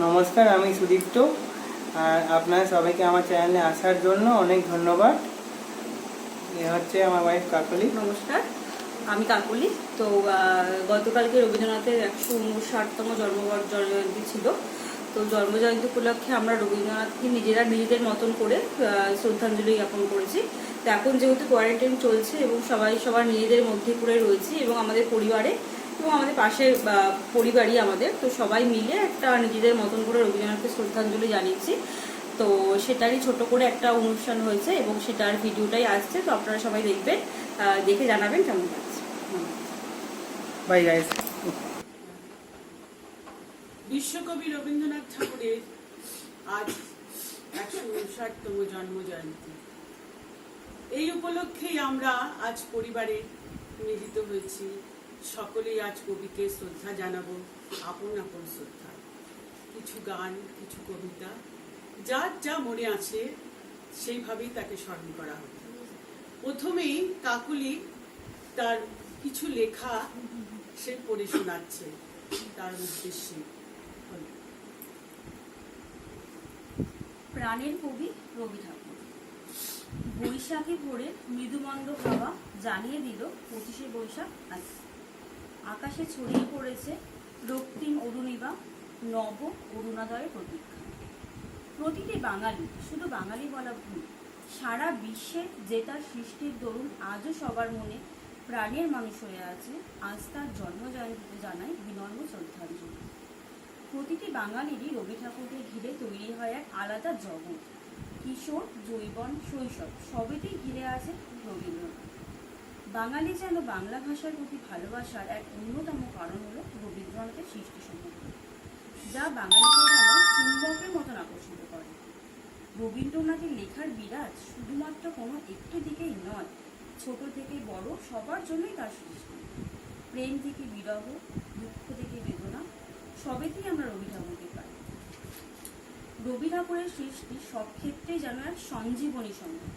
নমস্কার, আমি সুদীপ্ত। আর আপনারা সবাইকে আমার চ্যানেলে আসার জন্য অনেক ধন্যবাদ। এ হচ্ছে আমার ওয়াইফ কাকলি। নমস্কার, আমি কাকলি। তো গতকালকে রবীন্দ্রনাথের 159তম জন্মজয়ন্তী ছিল। তো জন্মজয়ন্তী উপলক্ষে আমরা রবীন্দ্রনাথকে নিজেদের মতন করে শ্রদ্ধাঞ্জলি জ্ঞাপন করেছি। তো এখন যেহেতু কোয়ারেন্টাইন চলছে এবং সবার নিজেদের মধ্যে করে রয়েছি এবং আমাদের পরিবারে এবং আমাদের পাশের পরিবারই আমাদের, তো সবাই মিলে একটা নিজেদের মতন করে রবীন্দ্রনাথকে শ্রদ্ধাঞ্জলি জানিয়েছি। তো সেটারই ছোট করে একটা অনুষ্ঠান হয়েছে এবং সেটার ভিডিওটাই আসছে। তো আপনারা সবাই দেখবেন, দেখে জানাবেন কেমন লাগছে। Bye guys. বিশ্বকবি রবীন্দ্রনাথ ঠাকুরের আজ 159তম জন্মজয়ন্তী। এই উপলক্ষেই আমরা আজ পরিবারে মিলিত হয়েছি। সকলেই আজ কবিকে শ্রদ্ধা জানাবো, আপন আপন শ্রদ্ধা। কিছু গান, কিছু কবিতা, যার যা মনে আছে সেইভাবেই তাকে স্মরণ করা হবে। প্রথমেই কাকুলি তার কিছু লেখা সে পড়ে শোনাচ্ছে তার উদ্দেশ্যে। প্রাণের কবি রবি ঠাকুর। বৈশাখে ভোরে মৃদুমন্দ হাওয়া জানিয়ে দিল 25শে বৈশাখ আজ। আকাশে ছড়িয়ে পড়েছে রক্তিম অরুণিমা, নব অরুণোদয়ের প্রতীক্ষা। প্রতিটি বাঙালি, শুধু বাঙালি বলা ভুল, সারা বিশ্বে যে তার সৃষ্টির দরুন আজও সবার মনে প্রাণের মানুষ হয়ে আছে, আজ তার জন্মজয়ন্তীতে জানায় বিনম্র শ্রদ্ধাঞ্জলি। প্রতিটি বাঙালিরই রবি ঠাকুরকে ঘিরে তৈরি হয় এক আলাদা জগৎ। কিশোর, যৌবন, শৈশব সবেতেই ঘিরে আছে রবীন্দ্রনাথ। বাঙালি যেন বাংলা ভাষার প্রতি ভালোবাসার এক অন্যতম কারণ হলো রবীন্দ্রনাথের সৃষ্টি সমগ্র, যা বাঙালিকে যেন চুম্বকের মতন আকর্ষিত করে। রবীন্দ্রনাথের লেখার বিরাজ শুধুমাত্র কোনো একটি দিকেই নয়, ছোট থেকে বড় সবার জন্যই তার সৃষ্টি। প্রেম থেকে বিরহ, দুঃখ থেকে বেদনা, সবেতেই আমরা রবি ঠাকুরকে পাই। রবি ঠাকুরের সৃষ্টি সব ক্ষেত্রেই যেন এক সঞ্জীবনী সময়।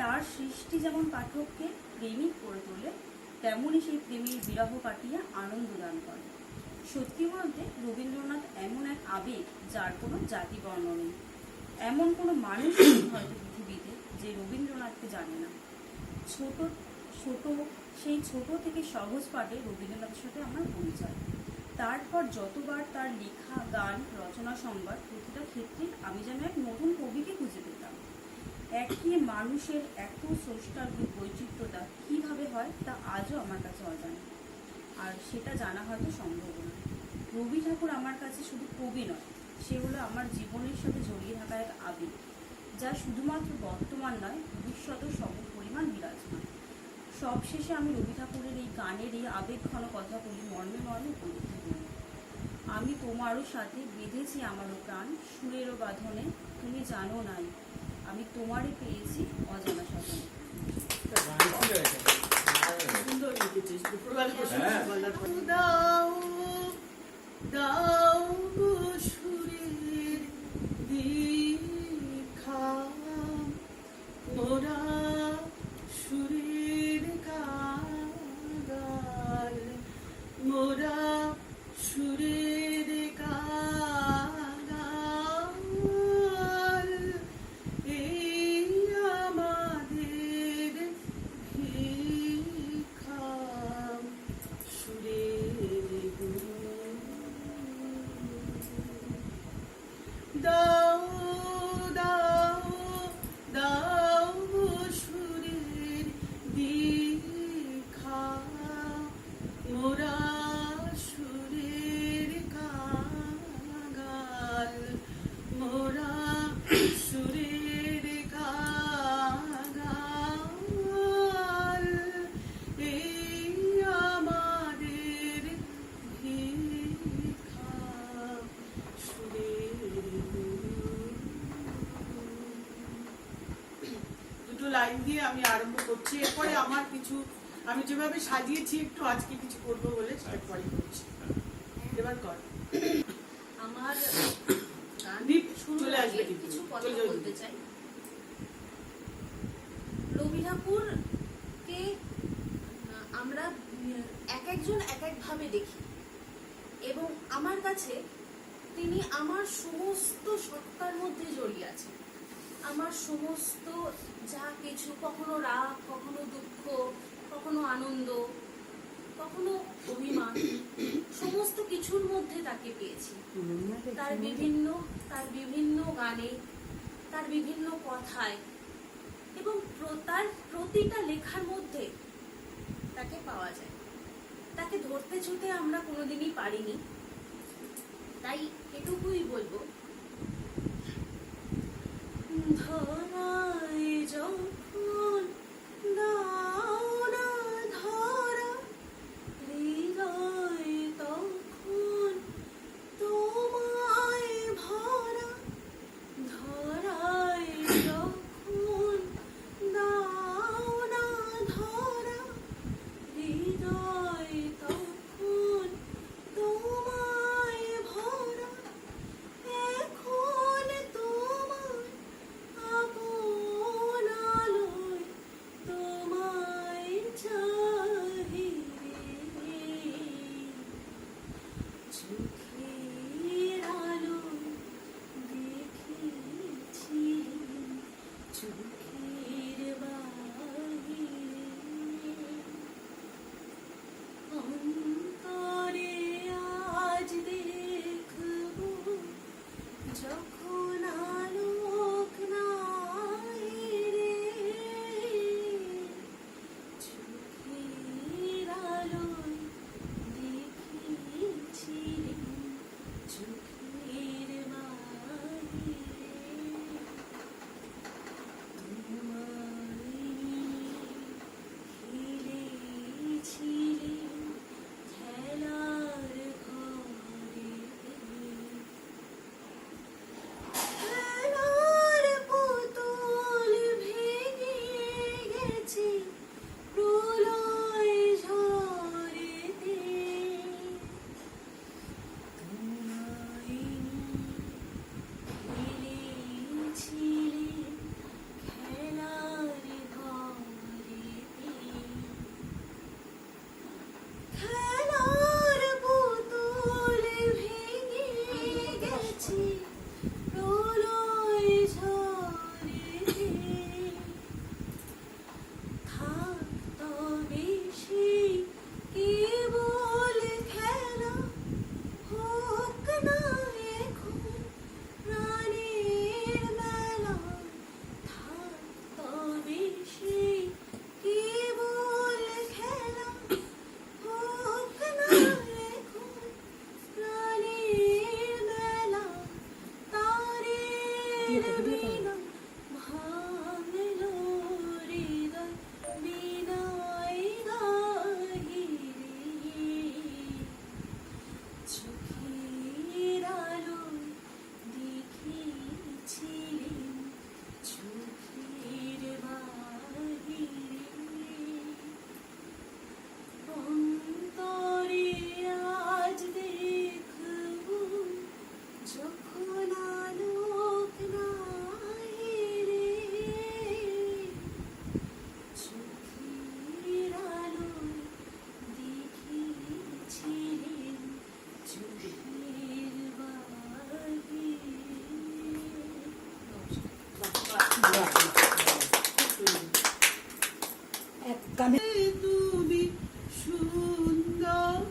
তার সৃষ্টি যেমন পাঠককে প্রেমিক করে তোলে, তেমনই সেই প্রেমের বিরহ কাটিয়ে আনন্দ দান করে। সত্যি বলতে রবীন্দ্রনাথ এমন এক আবেগ যার কোনো জাতি বর্ণ নেই। এমন কোনো মানুষ হয়তো পৃথিবীতে যে রবীন্দ্রনাথকে জানে না। সেই ছোট থেকে সহজ পাঠে রবীন্দ্রনাথের সাথে আমার পরিচয়। তারপর যতবার তার লেখা, গান, রচনা সংবাদ, প্রতিটা ক্ষেত্রেই আমি যেন এক নতুন কবিকে খুঁজে পেতাম। একই মানুষের এত স্রষ্টার বৈচিত্র্যতা কীভাবে হয় তা আজও আমার কাছে অজানা, আর সেটা জানা হয়তো সম্ভব না। রবি ঠাকুর আমার কাছে শুধু কবি নয়, সে হলো আমার জীবনের সাথে জড়িয়ে থাকা এক আবেগ, যা শুধুমাত্র বর্তমান নয়, ভবিষ্যতেও সম পরিমাণ বিরাজমান। সবশেষে আমি রবি ঠাকুরের এই গানের এই আবেগঘন কথা বলি মর্মে মর্মে উপলব্ধি করি। আমি তোমারও সাথে বেঁধেছি আমারও প্রাণ, সুরেরও বাঁধনে তুমি জানো নাই, আমি তোমারে পেয়েছি অজানা সাধনে। সুন্দর লিখেছিস। দাও দাও গো সুরের দীক্ষা, মোরা সুরের কাগাল, মোরা সুরের কাগাল, এই আমাদের ভিক্ষা, সুরের গুরু। দাও দাও দাও সুরের দীক্ষা, মোরা সুরের কাগাল, মোরা সুরের কাগাল, এই আমাদের ভিক্ষা, সুরের গুরু। দুটো লাইন দিয়ে আমি আরম্ভ করছি। এরপরে আমার কিছু, আমি যেভাবে সাজিয়েছি একটু আজকে কিছু করবো বলে সেটা পরে করছি। এবার কর। আমার দীপ চলে আসবে, কিছু কথা বলতে চাই। রবি ঠাকুরকে আমরা এক একজন এক এক ভাবে দেখি এবং আমার কাছে তিনি আমার সমস্ত সত্তার মধ্যে জড়িয়ে আছেন। আমার সমস্ত যা কিছু, কখনো রাগ, কখনো দুঃখ, কখনো আনন্দ, কখনো অভিমান, সমস্ত কিছুর মধ্যে তাকে পেয়েছি। তার বিভিন্ন গানে, তার বিভিন্ন কথায় এবং তার প্রতিটা লেখার মধ্যে তাকে পাওয়া যায়। তাকে ধরতে ছুতে আমরা কোনোদিনই পারিনি, তাই এটুকুই বলবো, ধরায় যখন দাও না ধরা, হৃদয় তখন তোমায় ভরা, ধরায় যখন দাও না ধরা, হৃদয় তখন তোমায় ভরা, এখন তোমার আপন আলোয় তোমায় চাহি রে, চোখের আলোয় দেখেছি চোখের বাহিরে, অন্তরে আজ দেখব যখন আলোক নাই রে, চোখের আলোয় দেখেছি চোখের বাহিরে, খেলেছিলে খেলার ঘরে, খেলার পুতুল ভেঙে গেছে প্রলয় ঝড়েতে, তোমায় খেলেছিলে খেলার ঘরেতে, খেলার পুতুল ভেঙে গেছে প্রলয় ঝড়েতে, থাক তবে সেই কেবল খেলা, হোক না এখন প্রাণের মেলা, থাক তবে সেই কেবল খেলা, হোক না এখন প্রাণের মেলা, তারে বিনা ভাঙলো হৃদয় বিনায় গাহি রে, চোখের আলোয় দেখেছিলেন চোখের বাহিরে, অন্তরে আজ দেখব যখন আলোক নাই রে, চোখের আলোয় দেখেছিলেন চোখের বাহিরে। তুমি সুন্দর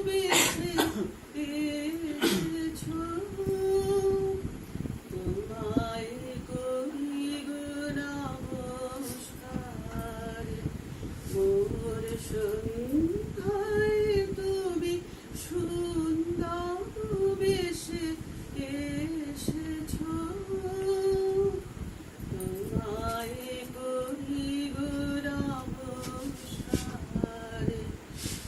বেশে এসেছো, তোমায় করি গো নমস্কার, মোর সন্ধ্যায় তুমি সুন্দর বেশে এসেছো, তোমায় করি গো নমস্কার,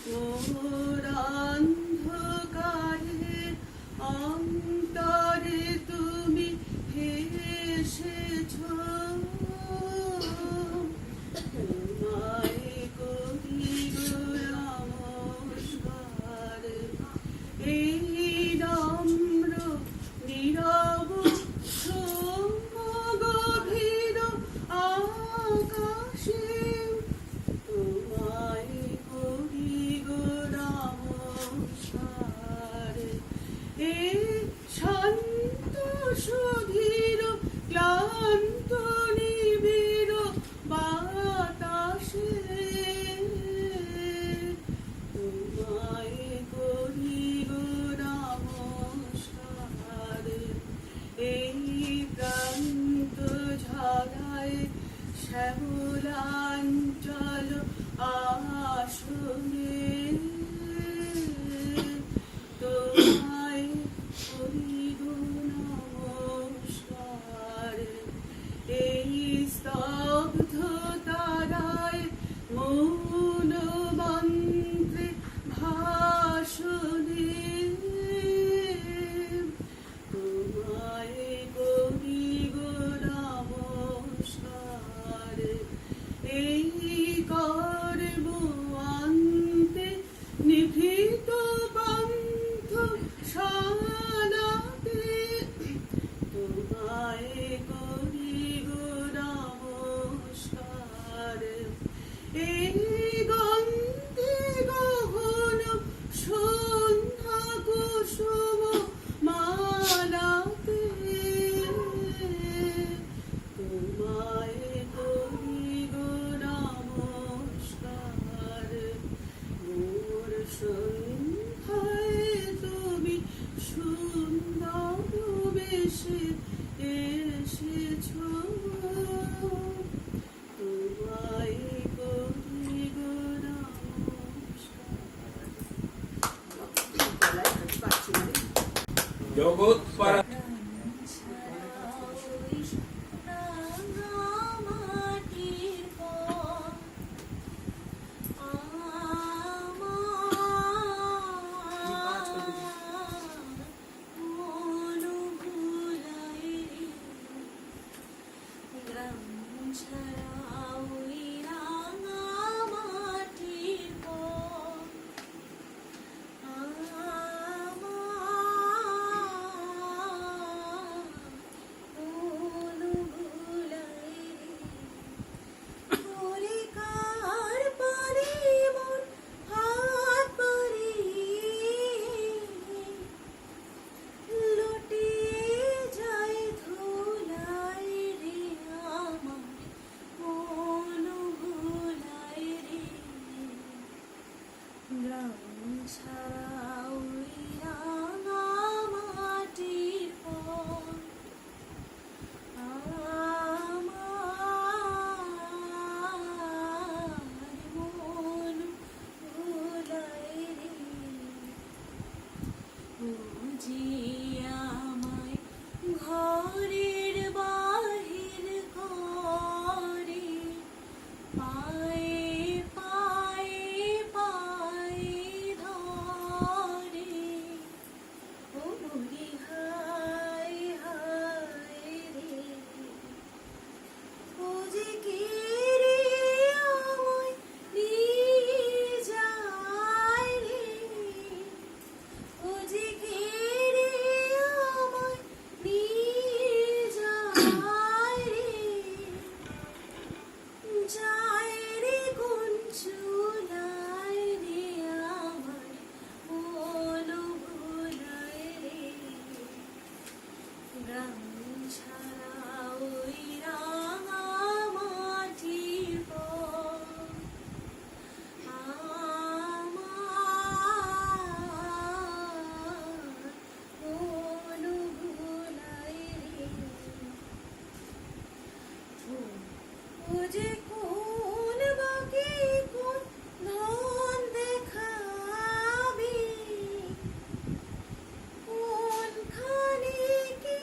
মোর অন্ধকারে অন্তরে তুমি এসেছো, তোমায় করি গো নমস্কার, এই নম্র নির শ্যামলাঞ্চল আসনে তোমায় করিব নমস্কার। এই স্তব্ধ তারায় মৌন মন্ত্রে ভাষণে তোমায় করিব নমস্কার। এই কর্ম আন্তে নিভৃত পন্থ শালাতে তোমায় করিব নমস্কার। এই গন্ধে গহন সন্ধ্যা কুসুম মালাতে তোমায় করিব নমস্কার। মোর সন্ধ্যায় তুমি সুন্দর বেশে এসেছ, তোমায় করিব নমস্কার। জগৎ পারা ঘরের বাহির করে পায়ে পায়ে পায়ে ধরে ও বুড়ি হায় হায় রে ও যে কে রে আমায় নিয়ে যায় রে ও যে কে রে আমায় নিয়ে যায় রে যায় রে কোন চুলায় রে আমার মন ভোলায় রে গ্রাম ছাড়া ওই রাঙা মাটির পথ আমার মন ভোলায় রে ও যে কোন বাকি কোন ধন দেখাবি কোনখানে কি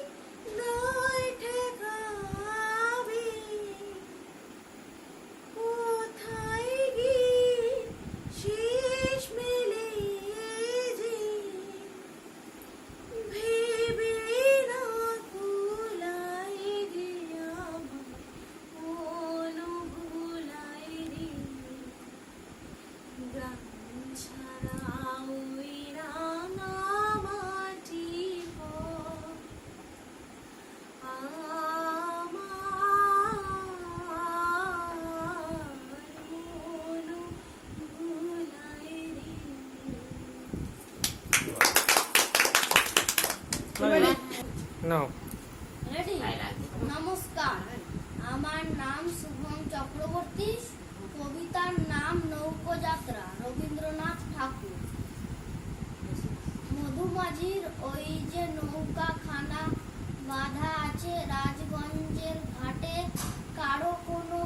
দায় ঠেকাবি কোথায় গিয়ে শেষ মেলে যে ভেবে না কুলায় রে আমার মন ভোলায় রে গ্রাম ছাড়া ওই রাঙা মাটির পথ আমার মন ভোলায় রে নাও রেডি? নমস্কার, আমার নাম শুভম চক্রবর্তী। কবিতার নাম নৌকোযাত্রা, রবীন্দ্রনাথ ঠাকুর। মধুমাঝির ওই যে নৌকাখানা বাঁধা আছে রাজগঞ্জের ঘাটে, কারো কোনো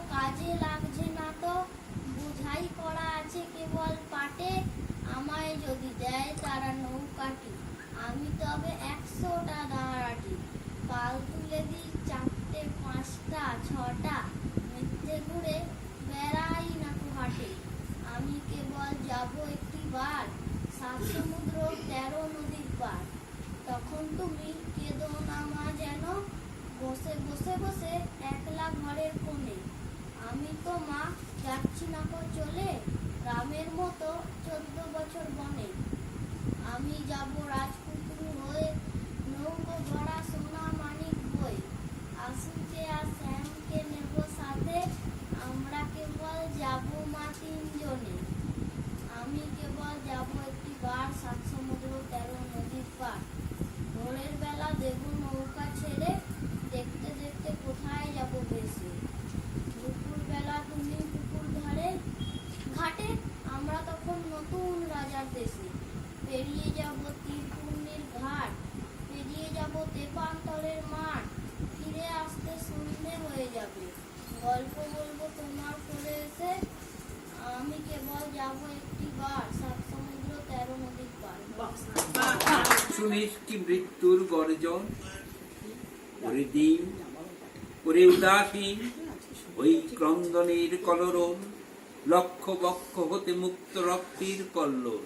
নৌকাটি, আমি তবে 100টা দাঁড়াটি। পাল তুলে দিই 4টে 5টা 6টা, মিথ্যে ঘুরে বেড়াই না হাটে। আমি কেবল যাব একটি বার, 7 সমুদ্র 13 নদীর পার। তখন তুমি কেঁদো না মা যেন, বসে বসে বসে একলা ঘরের কোণে। আমি তো মা যাচ্ছি না কো চলে, রামের মতো 14 বছর বনে। আমি যাব রাজপুত্র হয়ে, নৌকো ভরা সোনা মানিক বই। আসুচে আর শ্যামকে নেব সাথে, আমরা কেবল যাব মা 3 জনে। আমি কেবল যাব একটি বার, 7 সমুদ্র 13 নদীর পার। ভোরের বেলা দেব নৌকা ছেড়ে, দেখতে দেখতে কোথায় যাব ভেসে। দুপুর বেলা তুমি পুকুর ধারে ঘাটে, আমরা তখন নতুন রাজার দেশে। পেরিয়ে যাব তীরপুর্ণির ঘাট, পেরিয়ে যাব তেপান্তরের মাঠ। ফিরে আসতে সন্ধে হয়ে যাবে, গল্প বলবো তোমার কোলে এসে। আমি কেবল যাব একটি বার, 7 সমুদ্র 13 নদীর পার। শুনিস কি মৃত্যুর গর্জন, ওরে দিন ওরে উদাসীন, ওই ক্রন্দনের কলরল, লক্ষ বক্ষ হতে মুক্ত রক্তের কল্লোল।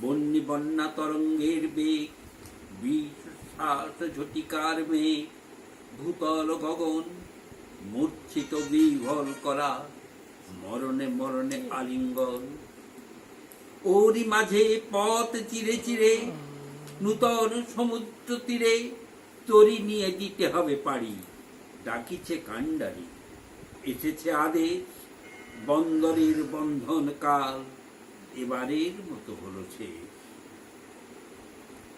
বন্যী বন্যা তরঙ্গের বেগ, বিশ্বাস ঝটিকার মেঘ, ভূতল গগন মূর্ছিত বিহ্বল করা, মরণে মরণে আলিঙ্গন। ওরই মাঝে পথ চিরে চিরে, নূতন সমুদ্র তীরে, তরি নিয়ে দিতে হবে পাড়ি। ডাকিছে কান্ডারি, এসেছে আদেশ, বন্দরের বন্ধন কাল এবারের মতো হলো শেষ।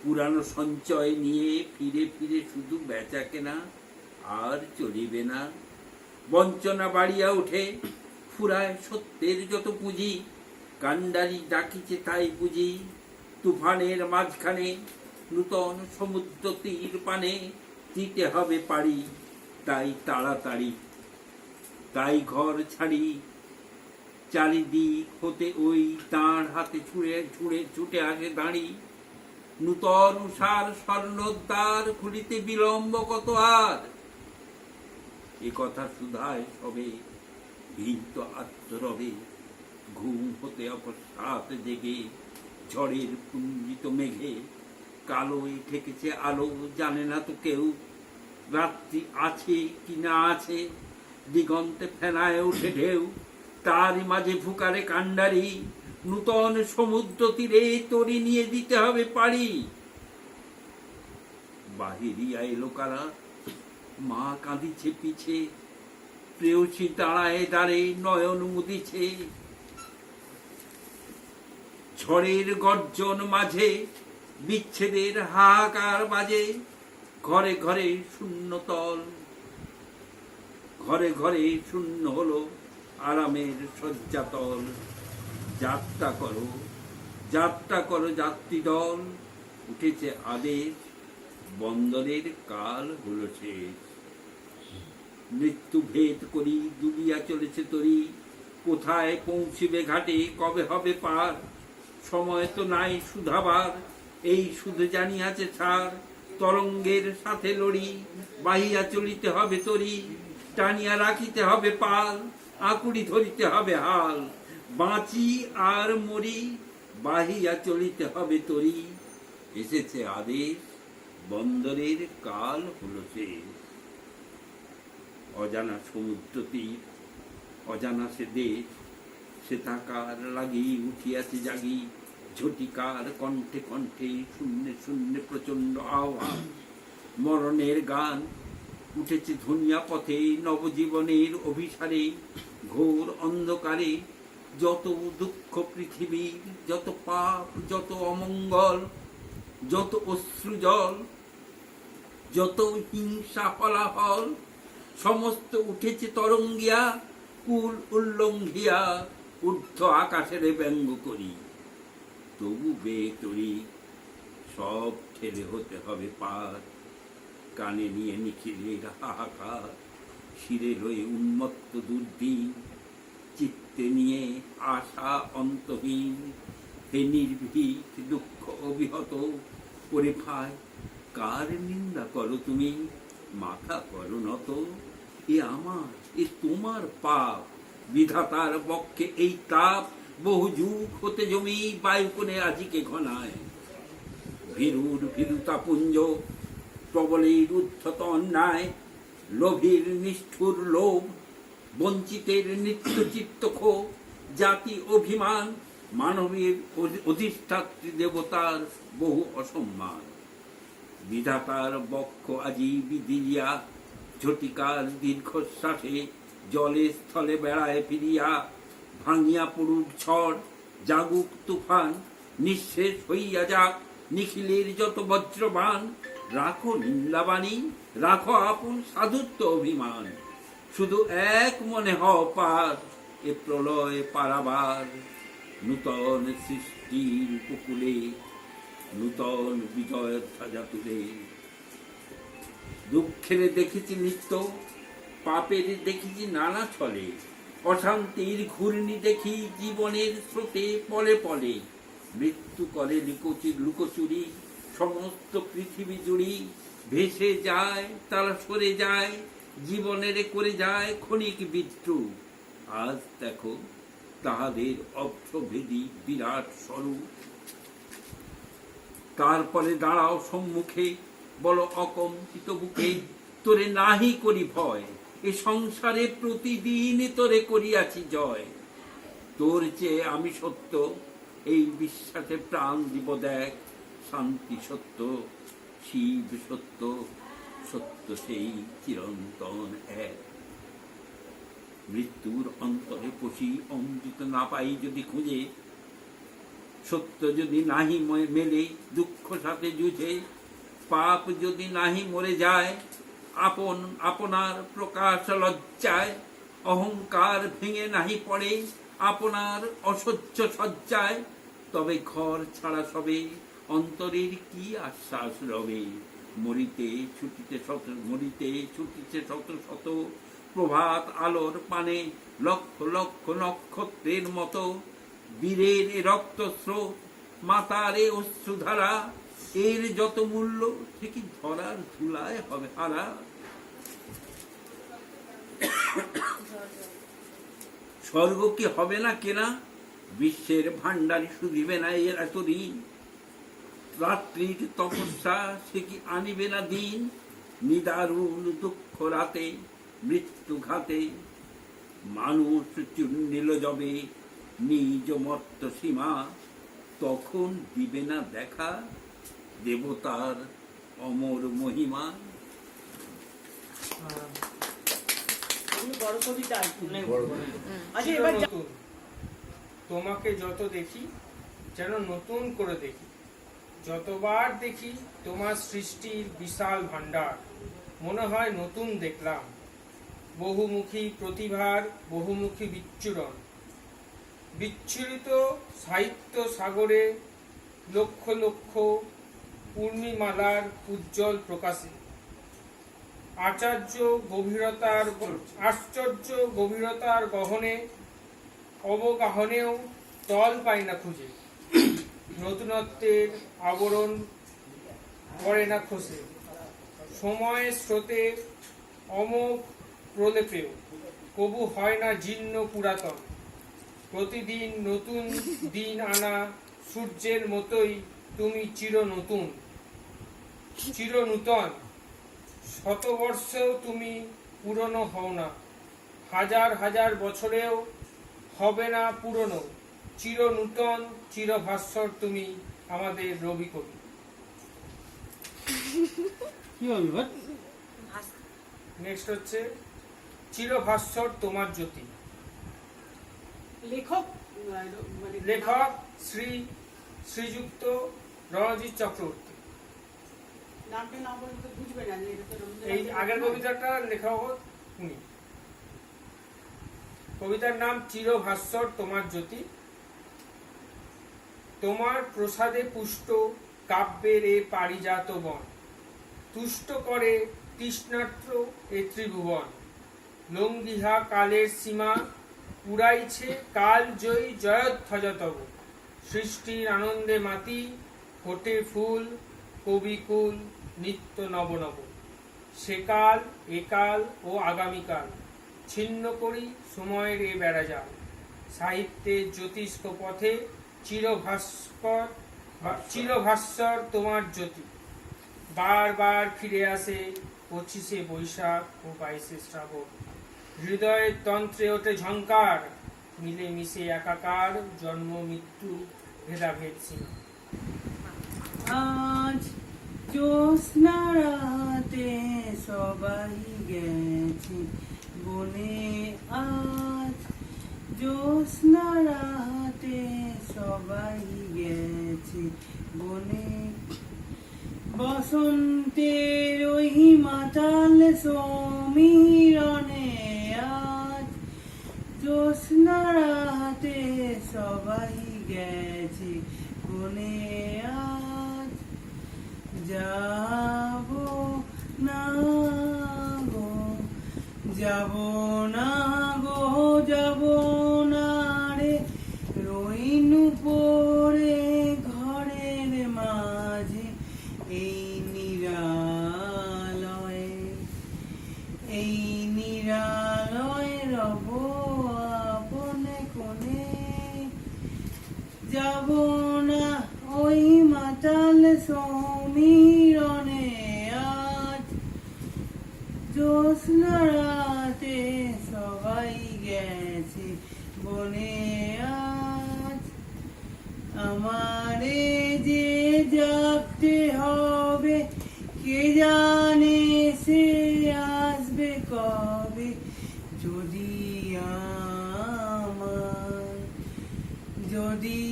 পুরানো সঞ্চয় নিয়ে ফিরে ফিরে শুধু বেচা কেনা আর চলিবে না। বঞ্চনা বাড়িয়া উঠে, ফুরায় সত্যের যত পুঁজি। কান্ডারি ডাকিছে তাই বুঝি, তুফানের মাঝখানে নূতন সমুদ্র তীর পানে দিতে হবে পাড়ি। তাই তাড়াতাড়ি, তাই ঘর ছাড়ি, চারিদিক হতে ওই দাঁড় হাতে ছুঁড়ে ছুঁড়ে ছুটে আসে দাঁড়ি। নূতন উষার স্বর্ণদ্বার খুলিতে বিলম্ব কত আর। এ কথা সুধায় সবে, ভিন্ত আত্মরবে, ঘুম হতে অকস্মাৎ জেগে, ঝড়ের পুঞ্জিত মেঘে কালোয় ঠেকেছে আলো, জানে না তো কেউ রাত্রি আছে কি না আছে। দিগন্তে ফেনায় উঠে ঢেউ, তারই মাঝে ফুকারে কান্ডারি, নূতন সমুদ্র তীরে তরি নিয়ে দিতে হবে পাড়ি। বাহিরিয়া এলো কারা, মা কাঁদিছে পিছে, প্রেয়সী দাঁড়ায় দাঁড়ে নয়ন মুদিছে। ঝড়ের গর্জন মাঝে বিচ্ছেদের হাহাকার বাজে, ঘরে ঘরে শূন্যতল, ঘরে ঘরে শূন্য হলো আরামের শয্যাতল। যাত্রা করো যাত্রা করো যাত্রী দল, উঠেছে আদেশ, বন্দরের কাল হলো শেষ। মৃত্যু ভেদ করি ডুবিয়া চলেছে তরি, কোথায় পৌঁছিবে ঘাটে কবে হবে পার। সময় তো নাই শুধাবার, এই শুধু জানিয়াছে ছাড়। তরঙ্গের সাথে লড়ি, বাহিয়া চলিতে হবে তরি। টানিয়া রাখিতে হবে পাল, আকুড়ি ধরিতে হবে হাল। বাঁচি আর মরি, বাহিয়া চলিতে হবে তরি। এসেছে আদেশ, বন্দরের কাল হলো শেষ। অজানা সমুদ্র তীর, অজানা সে দেশ, সে তাকার লাগি উঠিয়াছে জাগি। ঝটিকার কণ্ঠে কণ্ঠে শূন্যে শূন্যে প্রচন্ড আহ্বান। মরণের গান উঠেছে ধনিয়া পথে, নবজীবনের অভিসারে। ঘোর অন্ধকারে যত দুঃখ পৃথিবীর, যত পাপ, যত অমঙ্গল, যত অশ্রুজল, যত হিংসা ফলাফল, সমস্ত উঠেছে তরঙ্গিয়া, কুল উল্লঙ্ঘিয়া ঊর্ধ্ব আকাশের ব্যঙ্গ করি। তবু বেতরি সব ঠেলে হতে হবে পার। কানে নিয়ে নিখিলের হাহাকার, শিরে হয়ে উন্মত্ত দুর্দিন, চিত্তে নিয়ে আশা অন্তহীন। হে নির্ভীক দুঃখ অবিহত পরিফায় কার নিন্দা করো তুমি, মাথা করো নত। এ আমার, এ তোমার পাপ, বিধাতার বক্ষে এই তাপ বহু যুগ হতে জমি বায়ুকোণে আজিকে ঘনায়। ভীরুর ভীরুতাপুঞ্জ, প্রবলের উদ্ধত অন্যায়, লোভীর নিষ্ঠুর লোভ, বঞ্চিতের নিত্য চিত্ত ক্ষোভ, জাতি অভিমান, মানবের অধিষ্ঠাত্রী দেবতার বহু অসম্মান। বিধাতার বক্ষ আজি বিদিয়া, ঝটিকার দীর্ঘশ্বাসে জলে স্থলে বেড়ায় ফিরিয়া। ভাঙিয়া পড়ুক ঝড়, জাগুক তুফান, নিঃশেষ হইয়া যাক নিখিলের যত বজ্রবান। রাখো নিন্দাবাণী, রাখো আপন সাধুত্ব অভিমান, শুধু এক মনে হও পার এ প্রলয় পারাবার। নূতন সৃষ্টির উপকূলে নূতন বিজয়ের ধ্বজা তুলে। দুঃখের দেখেছি নিত্য, পাপের দেখেছি নানা ছলে, অশান্তির ঘূর্ণি দেখি জীবনের স্রোতে পলে পলে। মৃত্যু করে লুকোচুরি, সমস্ত পৃথিবী জুড়ি ভেসে যায়, তারা সরে যায়, জীবনের করে যায় ক্ষণিক বিদ্রুপ। আজ দেখো তাহাদের অর্থভেদী বিরাট স্বরূপ। তারপরে দাঁড়াও সম্মুখে, বলো অকম্পিত বুকে, তোরে নাহি করি ভয়, এ সংসারে প্রতিদিন তোরে করিয়াছি জয়। তোর চেয়ে আমি সত্য, এই বিশ্বাসে প্রাণ দিব দেখ। শান্তি সত্য, শিব সত্য, সত্য সেই চিরন্তন এক। মৃত্যুর অন্তরে পশি অমৃত না পাই যদি খুঁজে, সত্য যদি নাহি মেলে দুঃখ সাথে যুঝে, পাপ যদি নাহি মরে যায় আপনার প্রকাশ লজ্জায়, অহংকার ভেঙে নাহি পড়ে আপনার অসহ্য সজ্জায়, তবে ঘর ছাড়া সবে অন্তরের কি আশ্বাস রবে। মরিতে ছুটিতে শত শত প্রভাত আলোর পানে, লক্ষ লক্ষ নক্ষত্রের মতো বীরের রক্ত স্রোত, মাতার এ অশ্রুধারা, এর যত মূল্য ঠিকই ধরার ধুলায় হবে হারা। স্বর্গ কি হবে না কেনা, বিশ্বের ভান্ডারী শুধিবে না এর এত ঋণ। রাত্রির তপস্যা সে কি আনিবে না দিন, নিদারুণ দুঃখ রাতে মৃত্যু ঘাতে। মানুষ চুন্নিল যবে নিজ মর্ত সীমা, তখন দিবে না দেখা দেবতার অমর মহিমা। বড় কবিতা আর কি। অনেক আচ্ছা এবার নতুন। তোমাকে যত দেখি যেন নতুন করে দেখি, যতবার দেখি তোমার সৃষ্টির বিশাল ভান্ডার, মনে হয় নতুন দেখলাম। বহুমুখী প্রতিভার বহুমুখী বিচ্ছুরণ, বিচ্ছুরিত সাহিত্য সাগরে লক্ষ লক্ষ পূর্ণিমালার উজ্জ্বল প্রকাশে। আশ্চর্য গভীরতার গহনে অবগাহনেও তল পাই না খুঁজে। নতুনত্বের আবরণ পড়ে না খসে, সময়ের স্রোতে অমোঘ প্রলেপেও কবু হয় না জীর্ণ পুরাতন। প্রতিদিন নতুন দিন আনা সূর্যের মতোই তুমি চিরনূতন। শতবর্ষেও তুমি পুরনো হও না, হাজার হাজার বছরেও হবে না পুরনো। চিরনূতন চিরভাস্বর তুমি আমাদের রবি কবি। কি বলবি ভাই? নেক্সট হচ্ছে চিরভাস্বর তোমার জ্যোতি। লেখক মানে লেখক শ্রীযুক্ত রণজিৎ চক্রবর্তী। নামটা না বললে তো বুঝবে না যে এটা তো রবীন্দ্রনাথ। এই আগের কবিতাটা লেখক উনি। কবিতার নাম চিরভাস্বর তোমার জ্যোতি। তোমার প্রসাদে পুষ্ট কাব্যের এ পারিজাত বন, তুষ্ট করে তৃষ্ণার্ত এ ত্রিভুবন। লঙ্ঘিহা কালের সীমা, উড়াইছে কাল জয়ী জয়ধ্বজা তব। সৃষ্টির আনন্দে মাতি, ফোটে ফুল, কবিকুল, নিত্য নব নব। সেকাল, একাল ও আগামীকাল ছিন্ন করি সময়ের এ বেড়াজাল। সাহিত্যের জ্যোতিষ্ক পথে চিরভাস্বর তোমার জ্যোতি। বারবার ফিরে আসে 25শে বৈশাখ ও 22শে শ্রাবণ। হৃদয়ের তন্ত্রে ওঠে ঝংকার, মিলে মিশে একাকার, জন্ম মৃত্যু ভেদাভেদ সীমা। আজ জ্যোৎস্না রাতে সবাই গেছে বনে, আজ জ্যোৎস্না রাতে সবাই গেছে বনে। বসন্তের ওই মাতাল সমীরণে আজ জ্যোৎস্না রাতে সবাই গেছে বনে। আজ যাব না গো, যাব না গো, যাব না রে, রইনু পড়ে ঘরের মাঝে এই নিরালয়ে, এই নিরালয়ে রব আপনে কোণে। যাব না ওই মাতাল সমীরণে আজ জ্যোৎস্না রাতে সবাই গেছে বনে। আজ আমারে যে জাগতে হবে, কে জানে সে আসবে কবে। যদি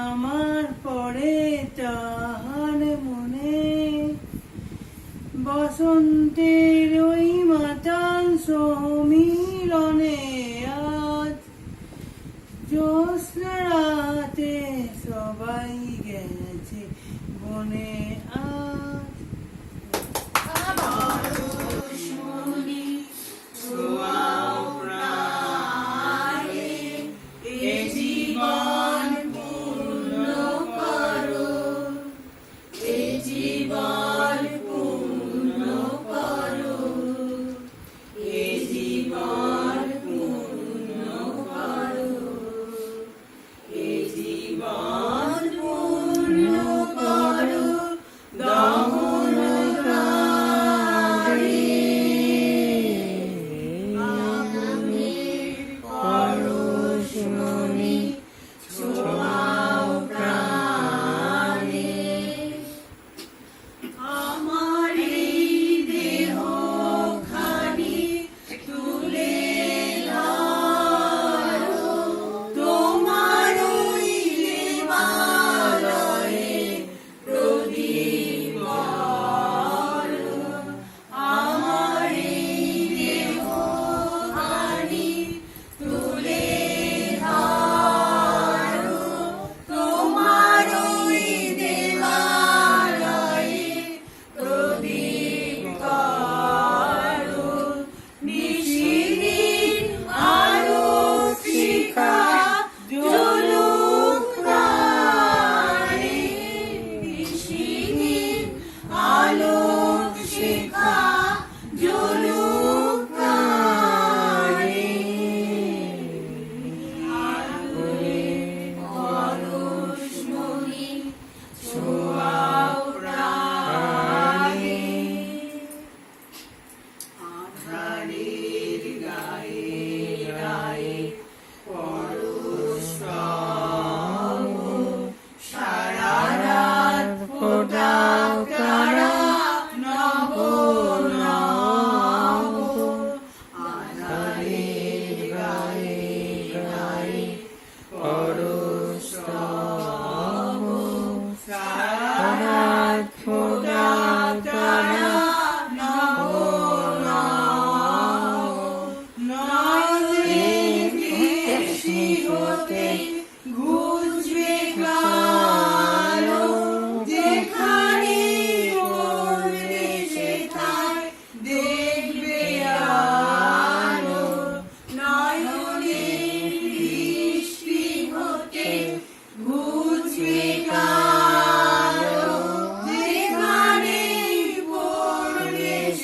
আমার পড়ে তাহার মনে, বসন্তের ওই মাতাল সমীরণে আজ জ্যোৎস্না রাতে সবাই গেছে বনে। আজ এ জীবন পূর্ণ করো, এ জীবন পূর্ণ করো, এ জীবন পূর্ণ করো, এ জীবন পূর্ণ করো,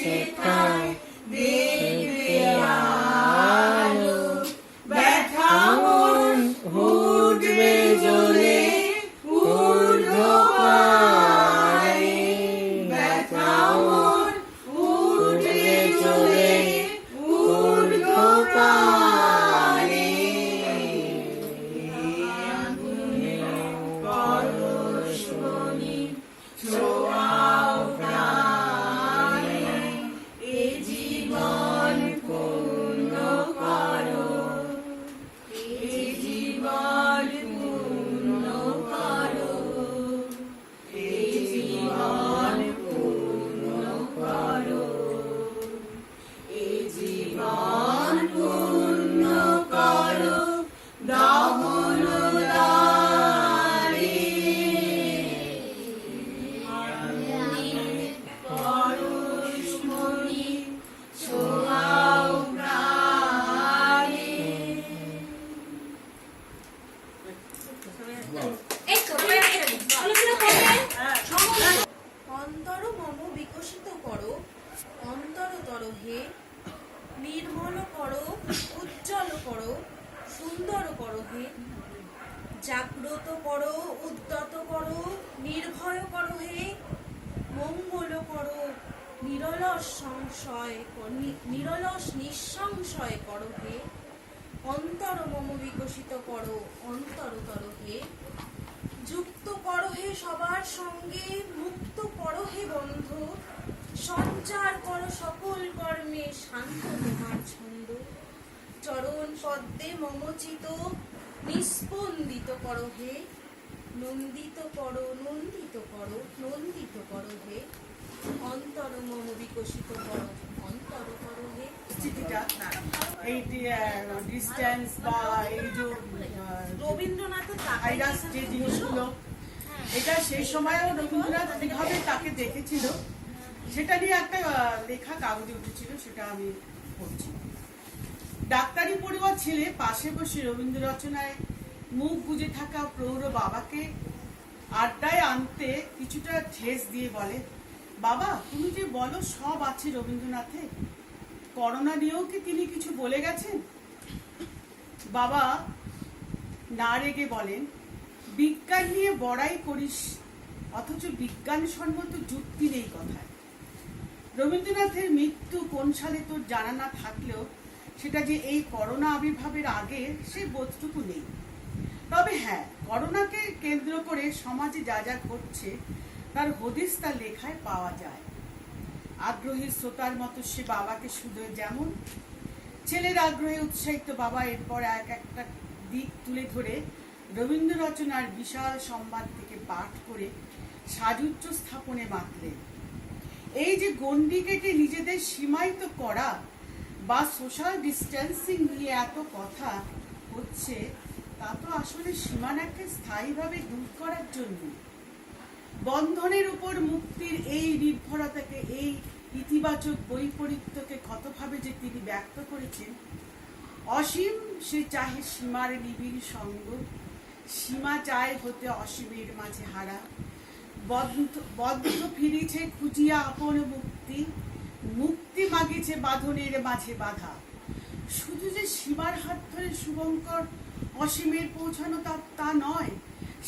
সেথায় দেখবে আলো, ব্যথা মন উঠবে জ্বলে ঊর্ধ্বপানে, ব্যথা মন উঠবে জ্বলে ঊর্ধ্বপানে। আগুনে পরশমণি ছোঁয়াও প্রাণে, এ জীবন পূর্ণ করো, এ জীবন পূর্ণ করো, এ জীবন পূর্ণ করো, এ জীবন পূর্ণ করো দহন দানে। পরশমণি ছোঁয়াও প্রাণে। অন্তর মম বিকশিত করো, অন্তরতর হে, নির্মল করো, উজ্জ্বল করো, সুন্দর করো হে, জাগ্রত করো, উদ্যত করো, নির্ভয় করো হে, মঙ্গল করো, নিরলস সংশয়, নিরলস নিঃসংশয় করো হে, অন্তর মম বিকশিত করো, অন্তরতর হে, যুক্ত করো হে সবার সঙ্গে, মুক্ত করো হে বন্ধ, সঞ্চার করো সকল কর্মে, শান্ত তোমার ছন্দ, চরণ পদ্মে মমচিত, নিস্পন্দিত করো হে, নন্দিত করো, নন্দিত করো, নন্দিত করো হে, অন্তর মম বিকশিত করো, অন্তর করো হে। স্থিতিটা এই ডিস্টেন্স বা এই যে রবীন্দ্রনাথের ভাইরাস যে জিনিসগুলো, এটা সেই সময়ও রবীন্দ্রনাথ যেভাবে তাকে দেখেছিল সেটা নিয়ে একটা লেখা কাগজে উঠেছিল, সেটা আমি পড়ছি। ডাক্তারি পড়ুয়া ছেলে পাশে বসে রবীন্দ্র রচনায় মুখ বুজে থাকা প্রৌঢ় বাবাকে আড্ডায় আনতে কিছুটা ঠেস দিয়ে বলে, বাবা তুমি যে বলো সব আছে রবীন্দ্রনাথে, করোনা নিয়েও কি তিনি কিছু বলে গেছেন? বাবা না রেগে বলেন, বিজ্ঞান নিয়ে বড়াই করিস অথচ বিজ্ঞানসম্মত যুক্তি নেই কথায়। রবীন্দ্রনাথের মৃত্যু কোন সালে তোর জানা না থাকলেও সেটা যে এই করোনা আবির্ভাবের আগে সে বোধটুকু নেই। তবে হ্যাঁ, করোনাকে কেন্দ্র করে সমাজে যা যা ঘটছে তার হদিস তার লেখায় পাওয়া যায়। আগ্রহী শ্রোতার মতো সে বাবাকে শুধু যেমন ছেলের আগ্রহে উৎসাহিত বাবা এরপর এক একটা দিক তুলে ধরে রবীন্দ্র রচনার বিশাল সম্বাদ থেকে পাঠ করে সাযুজ্য স্থাপনে মাতলেন। এই যে গণ্ডি কেটে নিজেদের সীমায়িত করা বা সোশ্যাল ডিস্টেন্সিং নিয়ে এত কথা হচ্ছে, তা তো আসলে সীমানাকে স্থায়ীভাবে দূর করার জন্য। বন্ধনের উপর মুক্তির এই নির্ভরতাকে, এই ইতিবাচক বৈপরীত্যকে কতভাবে যে তিনি ব্যক্ত করেছেন। অসীম সে চাহে সীমার নিবিড় সঙ্গ, সীমা চায় হতে অসীমের মাঝে হারা, বদ্ধ ফিরিছে খুঁজিয়া আপন মুক্তি, মুক্তি মাগিছে বাঁধনের মাঝে বাধা। শুধু যে সীমার হাত ধরে শুভঙ্কর অসীমের পৌঁছানো তা নয়,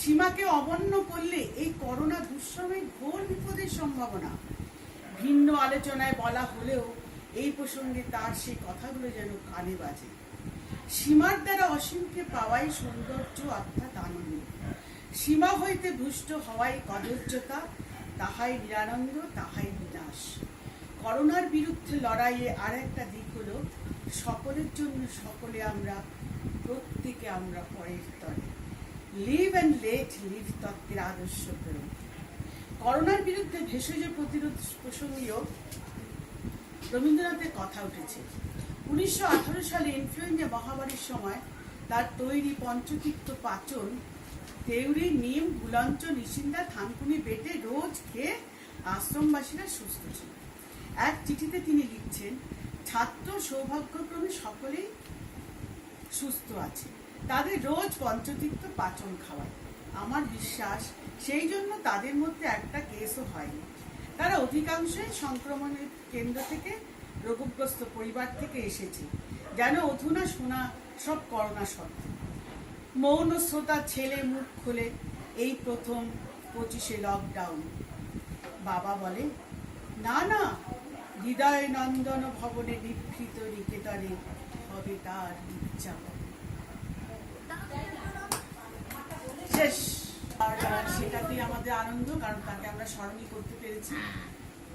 সীমাকে অবন্য করলে এই করোনা দুঃসময়ে ঘোর বিপদের সম্ভাবনা। ভিন্ন আলোচনায় বলা হলেও এই প্রসঙ্গে তার সেই কথাগুলো যেন কানে বাজে। সীমার দ্বারা অসীমকে পাওয়াই সৌন্দর্য অর্থাৎ আনন্দ, সীমা হইতে দুষ্ট হওয়াই কদর্যতা, তাহাই নিরানন্দ, তাহাই বিনাশ। করোনার বিরুদ্ধে লড়াইয়ে আর একটা দিক হলো সকলের জন্য সকলে আমরা, প্রত্যেকে আমরা পরের তরে। লিভ অ্যান্ড লেট লিভ তত্ত্বের আদর্শ প্রেরণ। করোনার বিরুদ্ধে ভেষজ প্রতিরোধ প্রসঙ্গেও রবীন্দ্রনাথের কথা উঠেছে। 1918 সালে ইনফ্লুয়েঞ্জা মহামারীর সময় তার তৈরি পঞ্চতীর্থ পাচন তেওড়ি, নিম, গুলাঞ্চ, নিশিন্দা, থানকুনি বেটে রোজ খেয়ে আশ্রমবাসীরা সুস্থ ছিল। এক চিঠিতে তিনি লিখছেন, ছাত্র সৌভাগ্যক্রমে সকলেই সুস্থ আছে, তাদের রোজ পঞ্চতীর্থ পাচন খাওয়ায়। আমার বিশ্বাস সেই জন্য তাদের মধ্যে একটা কেসও হয়নি। তারা অধিকাংশই সংক্রমণের কেন্দ্র থেকে রোগগ্রস্ত পরিবার থেকে এসেছে, যেন অধুনা শোনা সব করোনা শব্দ। মৌন শ্রোতা ছেলে মুখ খুলে এই প্রথম 25-এ লকডাউন। বাবা বলে, না না, হৃদয় নন্দন ভবনে বিকৃত নিকেতনে হবে তার উদযাপন। শেষ। আর সেটাতেই আমাদের আনন্দ, কারণ তাকে আমরা স্মরণই করতে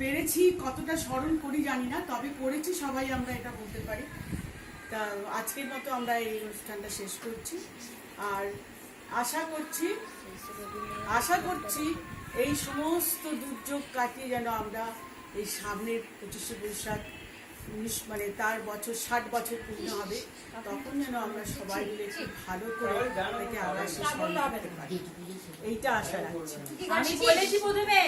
পেরেছি। কতটা স্মরণ করি জানি না, তবে করেছি সবাই, আমরা এটা বলতে পারি। তা আজকের মতো আমরা এই অনুষ্ঠানটা শেষ করছি। আর আশা করছি এই সমস্ত দুর্যোগ কাটিয়ে যেন আমরা এই সামনের 25শে বৈশাখ মানে তার বছর 60 বছর পূর্ণ হবে, তখন যেন আমরা সবাই মিলে খুব ভালো করে তাকে আকাশে স্মরণ করতে পারি, এইটা আশা রাখছি। আমি বলেছি প্রথমে